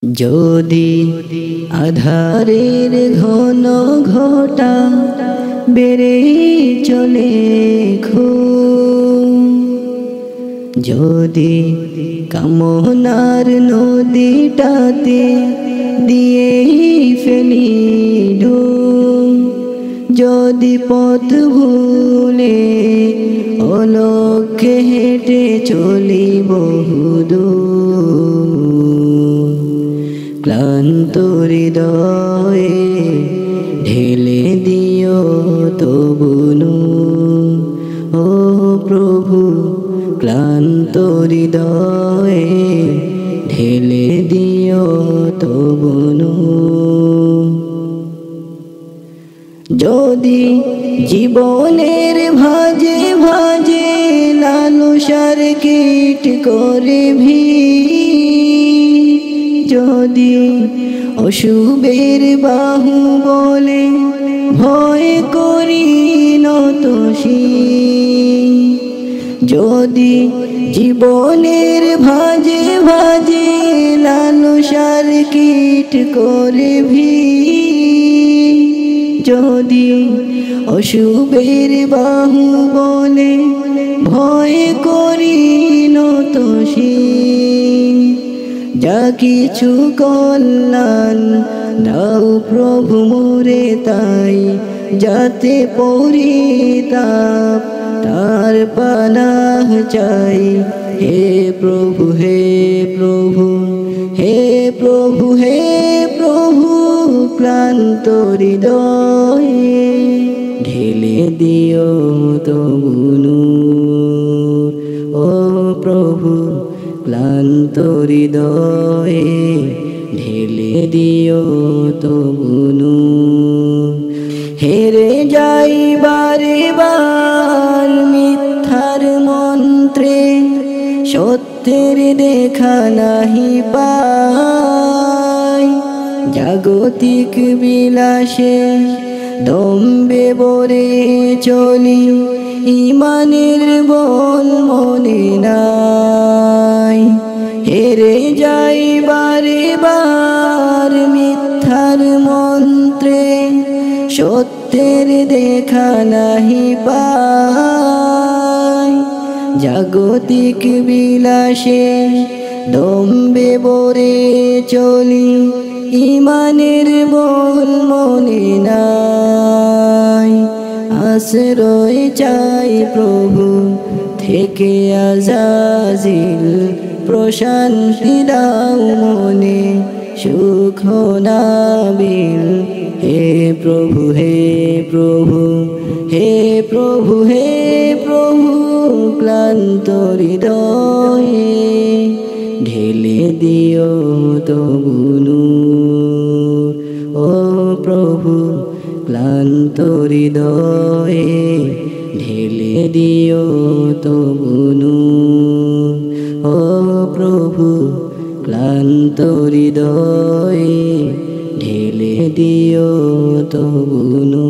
যদি আধারের ঘন ঘটা বেড়ে চলে যদি কামনার নদীটাতে দিয়ে ফেলি ডুব, যদি পথ ভুলে অলক্ষ্যে হেঁটে চলি বহুদূর, ক্লান্ত হৃদয়ে ঢেলে দিও তবুনু। ও প্রভু, ক্লান্ত হৃদয়ে ঢেলে দিও তবুনু। যদি জীবনের ভাজে ভাজে লালসার কীট করে যদি অশুভের বাহু বলে ভয় করি নত যদি জীবনের ভাজে ভাজে লালসার কীট করে যদি অশুভের বাহু বলে ভয় করি নত যা কিছু কল্যাণ দাও প্রভু মোরে তাই, যাতে পরিতাপ তার পানাহ চাই। হে প্রভু, হে প্রভু, হে প্রভু, হে প্রভু, ক্লান্ত হৃদয়ে ঢেলে দিও তবুনু। ও প্রভু, ক্লান্ত হৃদয়ে ঢেলে দিও তবুনু। হেরে যাই বারে বার মিথ্যার মন্ত্রে, সত্যের দেখা নাহি পাই, জাগতিক বিলাসে দম্বে বরে চলি, ইমানের বল মনে নাই। হেরে যাই বারে বার মিথ্যার মন্ত্রে, সত্যের দেখা নাহি পাই, জাগতিক বিলাসে দম্বে বরে চলি, ইমানের বল মনে নাই। আশ্রয় চাই প্রভু থেকে আজাজিল, প্রশান্তি দাও মনে সুখ নাবিল। হে প্রভু, হে প্রভু, হে প্রভু, হে প্রভু, ক্লান্ত হৃদয়ে ঢেলে দিও তবুনু। ও প্রভু, ক্লান্ত হৃদয়ে ঢেলে দিও তবুনু। ও প্রভু, ক্লান্ত হৃদয়ে ঢেলে দিও তবুনু।